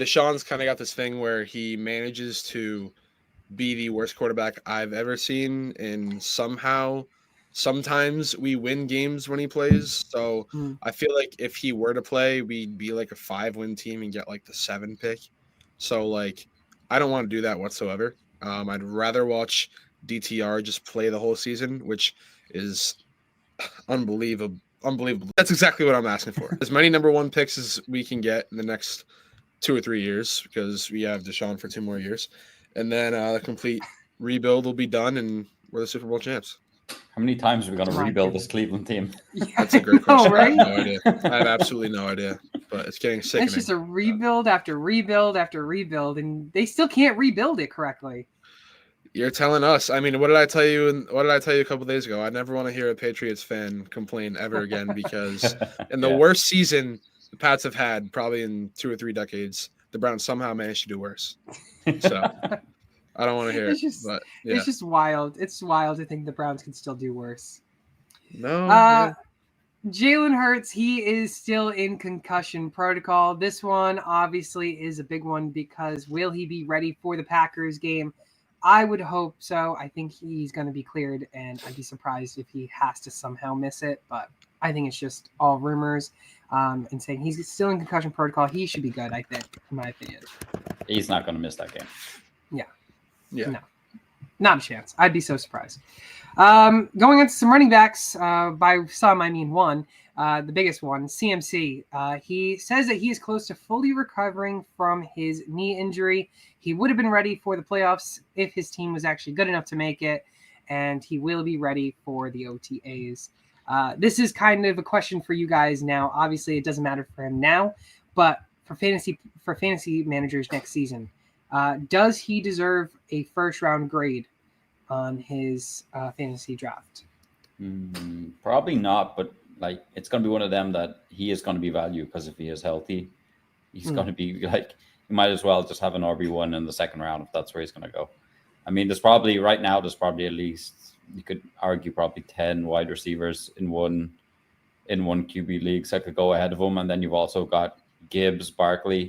Deshaun's kind of got this thing where he manages to be the worst quarterback I've ever seen, and sometimes we win games when he plays. So Mm. I feel like if he were to play, we'd be like a 5-win team and get like the 7 pick. So like, I don't want to do that whatsoever. I'd rather watch DTR just play the whole season, which is unbelievable. Unbelievable. That's exactly what I'm asking for. As many number one picks as we can get in the next 2 or 3 years, because we have Deshaun for 2 more years, and then the complete rebuild will be done, and we're the Super Bowl champs. How many times are we going to My rebuild goodness. this Cleveland team? Yeah, That's a great I know, question. I have right? no idea. I have absolutely no idea, but it's getting It's sickening. just a rebuild after rebuild after rebuild, and they still can't rebuild it correctly. You're telling us. I mean, what did I tell you? What did I tell you a couple days ago? I never want to hear a Patriots fan complain ever again, because in the Yeah. worst season the Pats have had probably in 2 or 3 decades, the Browns somehow managed to do worse. So I don't want to hear it. It's just, But yeah, it's just wild. It's wild to think the Browns can still do worse. no, Uh, Jalen Hurts, he is still in concussion protocol. This one obviously is a big one because will he be ready for the Packers game? I would hope so. I think he's going to be cleared, and I'd be surprised if he has to somehow miss it. But I think it's just all rumors and saying he's still in concussion protocol. He should be good, I think, in my opinion. He's not going to miss that game. yeah. No, not a chance. I'd be so surprised. Going into some running backs, by some I mean one, the biggest one, CMC. He says that he is close to fully recovering from his knee injury. He would have been ready for the playoffs if his team was actually good enough to make it, and he will be ready for the OTAs. This is kind of a question for you guys now. Obviously, it doesn't matter for him now, but for fantasy managers next season, does he deserve a first-round grade on his fantasy draft? Probably not, but like it's going to be one of them that he is going to be valued because if he is healthy, he's going to be like, you might as well just have an RB1 in the second round if that's where he's going to go. I mean, there's probably at least, you could argue probably 10 wide receivers in one QB leagues that could go ahead of him, and then you've also got Gibbs, Barkley,